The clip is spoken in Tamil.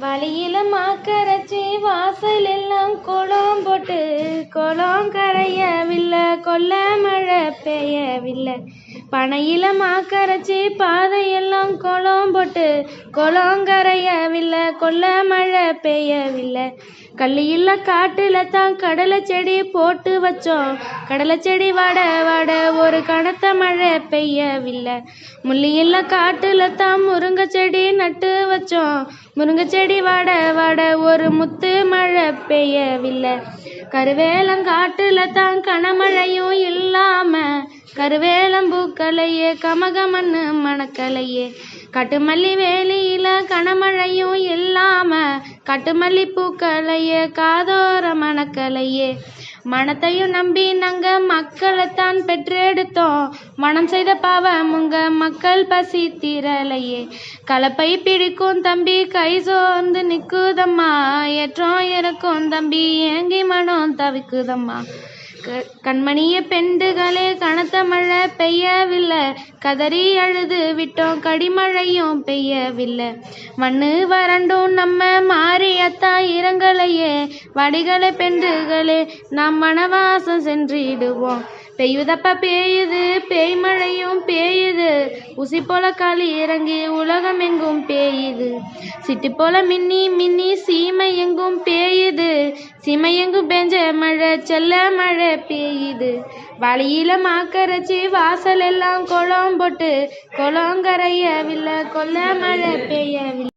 வழியில மாக்கரைச்சி வாசல் எல்லாம் கோலம் போட்டு கோலம் கரையவில்லை, கொல்ல மழை பெய்யவில்லை. பனையில மாக்கரைச்சி பாதையெல்லாம் கோலம் போட்டு கோலம் கரையவில்லை, கொல்ல மழை பெய்யவில்லை. கள்ளியில்ல காட்டுல தான் கடலை செடி போட்டு வச்சோம், கடலை செடி வாட வாட ஒரு கனத்த மழை பெய்யவில்லை. முள்ளியில்ல காட்டுல தான் முருங்கை செடி நட்டு வச்சோம், முருங்கை செடி வாட வாட ஒரு முத்து மழை பெய்யவில்லை. கருவேலங்காட்டுல தான் கனமழையும் இல்லாம கருவேலம்பூக்களையே கமகமன்னு மணக்கலையே. கட்டுமல்லி வேலியில கனமழையும் இல்லாம கட்டுமல்லி பூக்களையே காதோர மணக்கலையே. மனத்தையும் நம்பி நாங்க மக்களைத்தான் பெற்றெடுத்தோம், மனம் செய்த பாவம் உங்க மக்கள் பசி தீரலையே. கலப்பை பிடிக்கும் தம்பி கை சோர்ந்து நிக்குதம்மா, ஏற்றம் இறக்கும் தம்பி ஏங்கி மனம் தவிக்குதம்மா. கண்மணிய பெண்டுகளே கனத்த மழை பெய்யவில்லை, கதறி அழுது விட்டோம் கடிமழையும் பெய்யவில்லை. மண்ணு வறண்டும் நம்ம மாறியத்தா இறங்கலையே, வடிகளை பெண்டுகளே நாம் மனவாசம் சென்றிடுவோம். பெய்யுதப்பா பெய்யுது பேய் மழையும் பெய்யுது, ஊசி போல காலி இறங்கி உலகம் எங்கும் பெய்யுது. சிட்டு போல மின்னி மின்னி சீமை எங்கும் பெய்யுது, சீமை எங்கும் பெஞ்ச மழை செல்ல மழை பெய்யுது. வழியில மாக்கரைச்சி வாசல் எல்லாம் கோலம் போட்டு கோலம் கரையவில்லை, கொல்ல மழை பெய்யவில்லை.